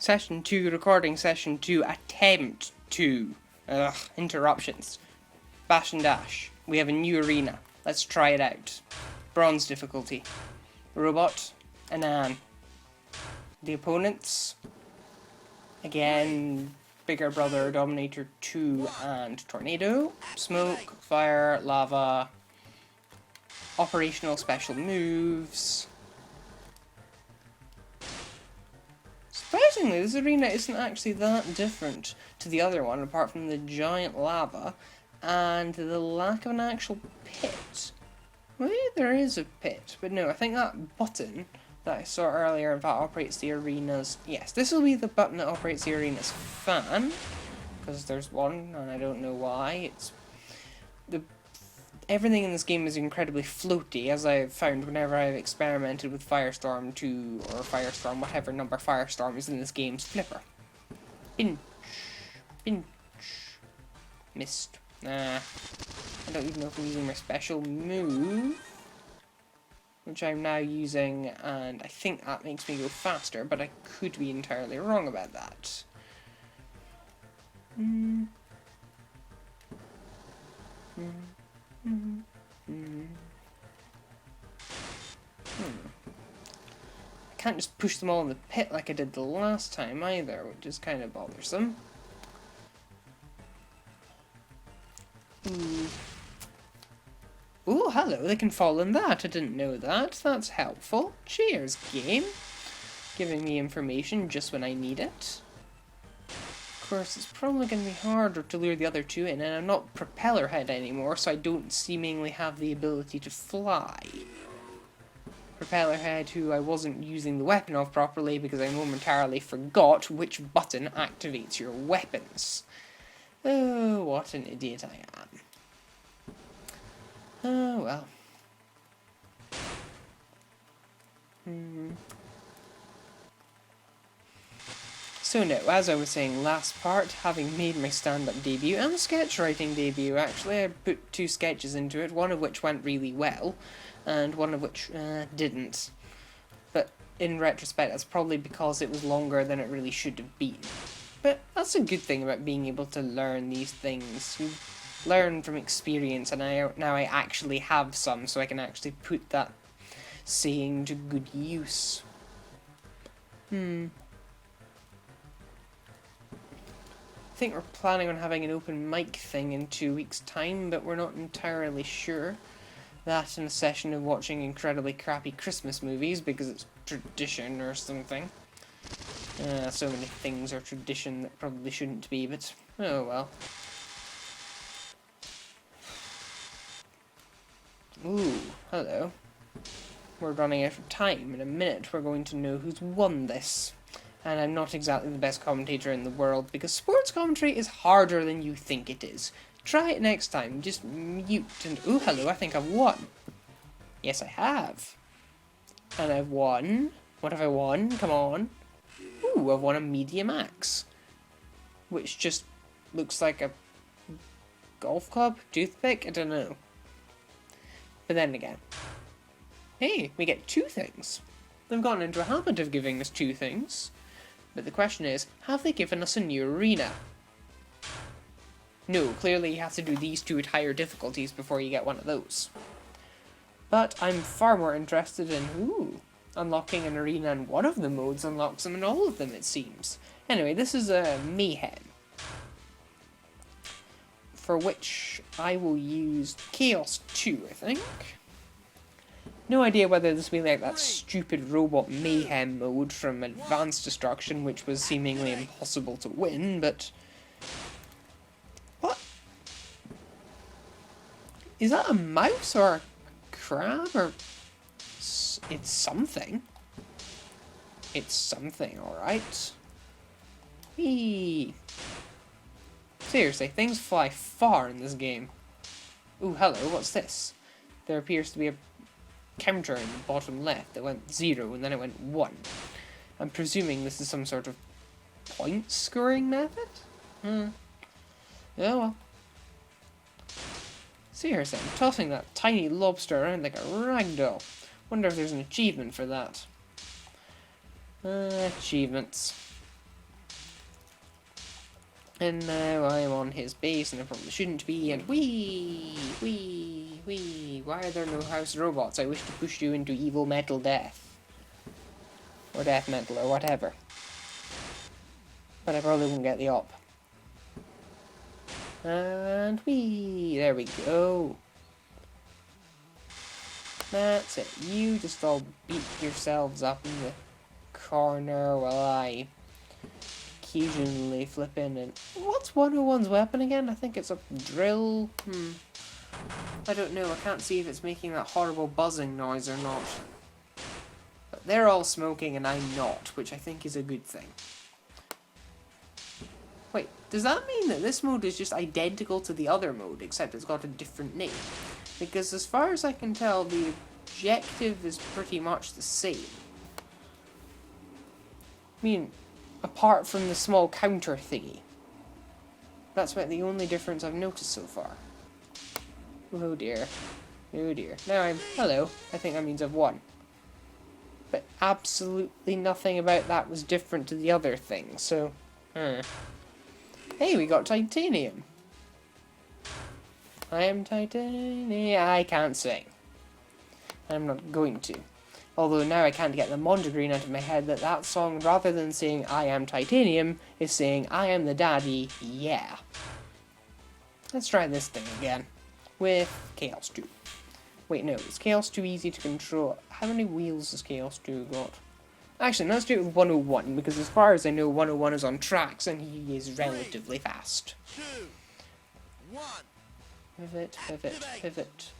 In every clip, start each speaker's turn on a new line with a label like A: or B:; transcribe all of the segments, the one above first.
A: Session 2, recording session 2, attempt 2. Ugh, interruptions. Bash and dash. We have a new arena. Let's try it out. Bronze difficulty. Robot, Anan. The opponents, again, Bigger Brother, Dominator 2, and Tornado. Smoke, fire, lava. Operational special moves. Surprisingly, this arena isn't actually that different to the other one, apart from the giant lava and the lack of an actual pit. Maybe there is a pit, but no, I think that button that I saw earlier, in fact, operates the arena's... Yes, this will be the button that operates the arena's fan, because there's one, and I don't know why. Everything in this game is incredibly floaty, as I've found whenever I've experimented with Firestorm 2, or Firestorm, whatever number Firestorm is in this game's flipper. Pinch. Pinch. Missed. Nah. I don't even know if I'm using my special move, which I'm now using, and I think that makes me go faster, but I could be entirely wrong about that. I can't just push them all in the pit like I did the last time either, which is kind of bothersome. Ooh, hello, they can fall in that. I didn't know that. That's helpful. Cheers, game. Giving me information just when I need it. Of course, it's probably going to be harder to lure the other two in, and I'm not propeller head anymore, so I don't seemingly have the ability to fly. Propeller head, who I wasn't using the weapon of properly because I momentarily forgot which button activates your weapons. Oh, what an idiot I am. Oh, well. So no, as I was saying last part, having made my stand-up debut, and sketch writing debut actually, I put 2 sketches into it, one of which went really well, and one of which didn't. But in retrospect, that's probably because it was longer than it really should have been. But that's a good thing about being able to learn these things. You learn from experience, and now I actually have some, so I can actually put that saying to good use. I think we're planning on having an open mic thing in 2 weeks' time, but we're not entirely sure. That in a session of watching incredibly crappy Christmas movies, because it's tradition or something. So many things are tradition that probably shouldn't be, but oh well. Ooh, hello. We're running out of time. In a minute we're going to know who's won this. And I'm not exactly the best commentator in the world, because sports commentary is harder than you think it is. Try it next time. Just mute and... Ooh, hello, I think I've won. Yes, I have. And I've won. What have I won? Come on. Ooh, I've won a medium axe. Which just looks like a golf club? Toothpick? I don't know. But then again. Hey, we get 2 things. They've gotten into a habit of giving us 2 things. But the question is, have they given us a new arena? No, clearly you have to do these 2 at higher difficulties before you get one of those. But I'm far more interested in, unlocking an arena in one of the modes unlocks them in all of them, it seems. Anyway, this is a Mayhem, for which I will use Chaos 2, I think. No idea whether this will be like that stupid robot Mayhem mode from Advanced Destruction, which was seemingly impossible to win, but... What? Is that a mouse or a crab, or... It's something. It's something, alright. Whee! Seriously, things fly far in this game. Ooh, hello, what's this? There appears to be a counter in the bottom left that went 0 and then it went 1. I'm presuming this is some sort of point scoring method? Oh well. Seriously, I'm tossing that tiny lobster around like a ragdoll. Wonder if there's an achievement for that. Achievements. And now I'm on his base, and I probably shouldn't be, and wee! Why are there no house robots? I wish to push you into evil metal death. Or death metal, or whatever. But I probably won't get the op. And wee! There we go. That's it. You just all beat yourselves up in the corner while I occasionally flip in and... What's 101's weapon again? I think it's a drill. I don't know. I can't see if it's making that horrible buzzing noise or not. But they're all smoking and I'm not, which I think is a good thing. Wait, does that mean that this mode is just identical to the other mode, except it's got a different name? Because as far as I can tell, the objective is pretty much the same. I mean, apart from the small counter thingy. That's about the only difference I've noticed so far. Oh dear. Oh dear. Now I'm... Hello. I think that means I've won. But absolutely nothing about that was different to the other thing, so... Hey, we got titanium. I am titanium. I can't sing. I'm not going to. Although now I can't get the Mondegreen out of my head that song, rather than saying I am titanium, is saying I am the daddy, yeah. Let's try this thing again. With Chaos 2. Wait, no, is Chaos 2 easy to control? How many wheels does Chaos 2 got? Actually, let's do it with 101, because as far as I know, 101 is on tracks, and he is relatively fast.
B: 2, 1.
A: Pivot, pivot, pivot.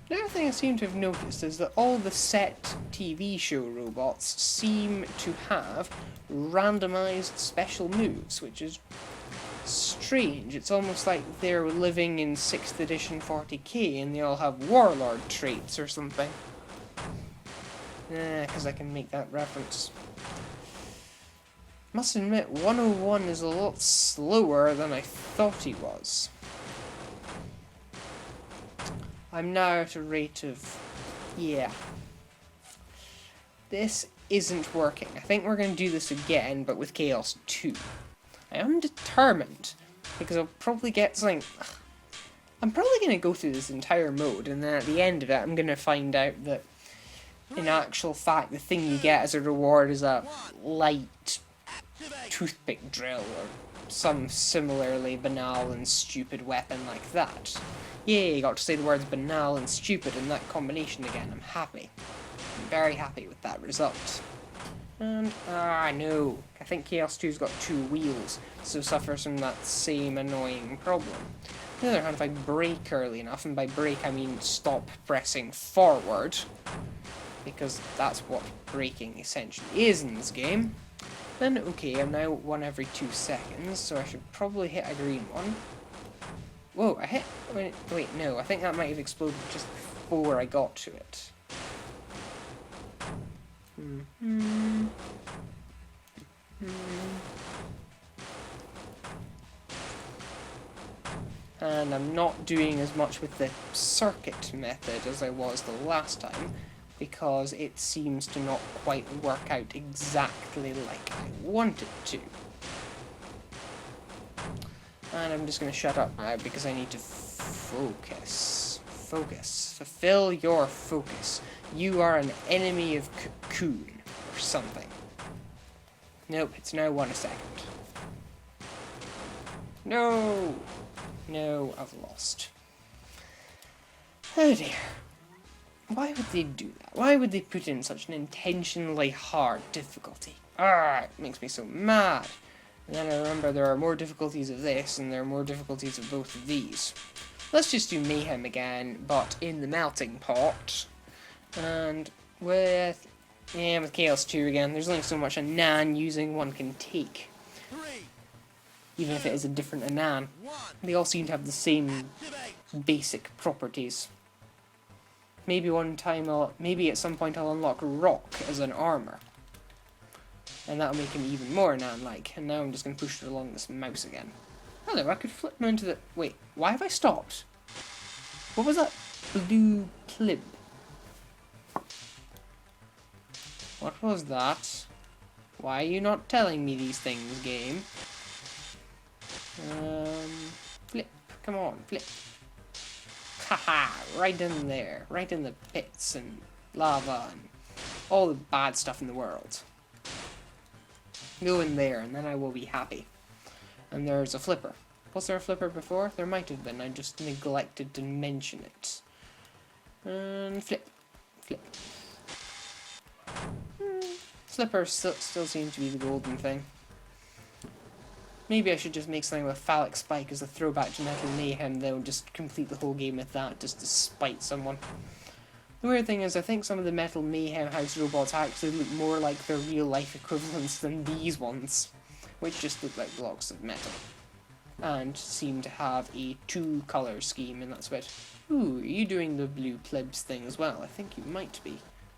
A: Another thing I seem to have noticed is that all the set TV show robots seem to have randomized special moves, which is strange. It's almost like they're living in 6th edition 40k and they all have warlord traits or something. Because I can make that reference. Must admit, 101 is a lot slower than I thought he was. I'm now at a rate of... yeah. This isn't working. I think we're going to do this again, but with Chaos 2. I am determined, because I'll probably get something... I'm probably going to go through this entire mode, and then at the end of it, I'm going to find out that, in actual fact, the thing you get as a reward is a light toothpick drill, or some similarly banal and stupid weapon like that. Yay, got to say the words banal and stupid in that combination again. I'm happy. I'm very happy with that result. And, no. I think Chaos 2's got 2 wheels, so suffers from that same annoying problem. On the other hand, if I brake early enough, and by brake I mean stop pressing forward, because that's what braking essentially is in this game, then okay, I'm now 1 every 2 seconds, so I should probably hit a green one. Whoa, I hit... wait, no, I think that might have exploded just before I got to it. And I'm not doing as much with the circuit method as I was the last time, because it seems to not quite work out exactly like I want it to. And I'm just going to shut up now because I need to focus. Focus. Fulfill your focus. You are an enemy of Cocoon or something. Nope, it's now 1 a second. No! No, I've lost. Oh dear. Why would they do that? Why would they put in such an intentionally hard difficulty? It makes me so mad. And then I remember there are more difficulties of this, and there are more difficulties of both of these. Let's just do Mayhem again, but in the melting pot. And with Chaos 2 again, there's only so much a Nan using one can take. Even if it is a different Anan. They all seem to have the same basic properties. Maybe maybe at some point I'll unlock Rock as an armor. And that'll make him even more Anan-like. And now I'm just going to push it along this mouse again. Hello, I could flip him into the... Wait, why have I stopped? What was that blue clip? What was that? Why are you not telling me these things, game? Flip. Come on, flip. Haha, right in there. Right in the pits and lava and all the bad stuff in the world. Go in there and then I will be happy. And there's a flipper. Was there a flipper before? There might have been. I just neglected to mention it. And flip. Flip. Flippers still seem to be the golden thing. Maybe I should just make something with Phallic Spike as a throwback to Metal Mayhem, though, just complete the whole game with that, just to spite someone. The weird thing is, I think some of the Metal Mayhem house robots actually look more like their real-life equivalents than these ones, which just look like blocks of metal, and seem to have a two-colour scheme, and that's about... Ooh, are you doing the blue plebs thing as well? I think you might be.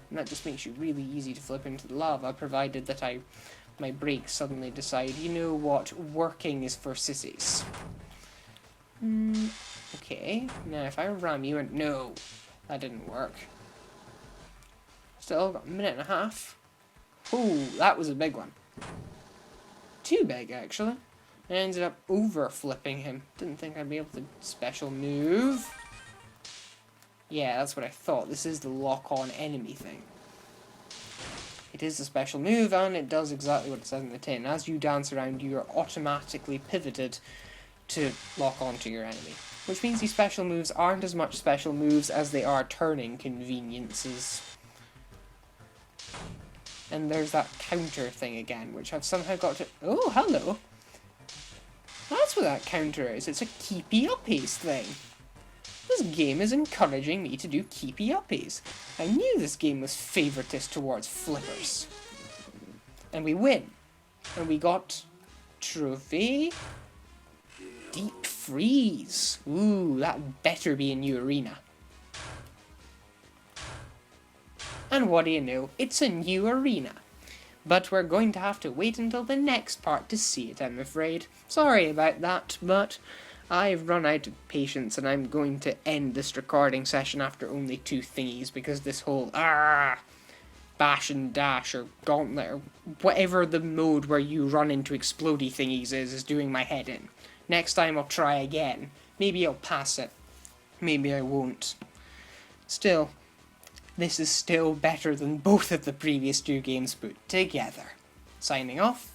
A: And that just makes you really easy to flip into the lava, provided that my brakes suddenly decide, you know what, working is for sissies. Okay, now if I ram you and... No, that didn't work. Still got a minute and a half. Ooh, that was a big one. Too big, actually. I ended up over-flipping him. Didn't think I'd be able to special move. Yeah, that's what I thought. This is the lock-on enemy thing. It is a special move, and it does exactly what it says in the tin. As you dance around, you are automatically pivoted to lock onto your enemy. Which means these special moves aren't as much special moves as they are turning conveniences. And there's that counter thing again, which I've somehow got to... Oh, hello! That's what that counter is. It's a keepy-uppies thing. This game is encouraging me to do keepy-uppies. I knew this game was favoritist towards flippers. And we win. And we got... Trophy... Deep Freeze. Ooh, that better be a new arena. And what do you know? It's a new arena. But we're going to have to wait until the next part to see it, I'm afraid. Sorry about that, but I've run out of patience and I'm going to end this recording session after only 2 thingies because this whole bash and dash or gauntlet or whatever the mode where you run into explodey thingies is doing my head in. Next time I'll try again. Maybe I'll pass it. Maybe I won't. Still, this is still better than both of the previous 2 games put together. Signing off.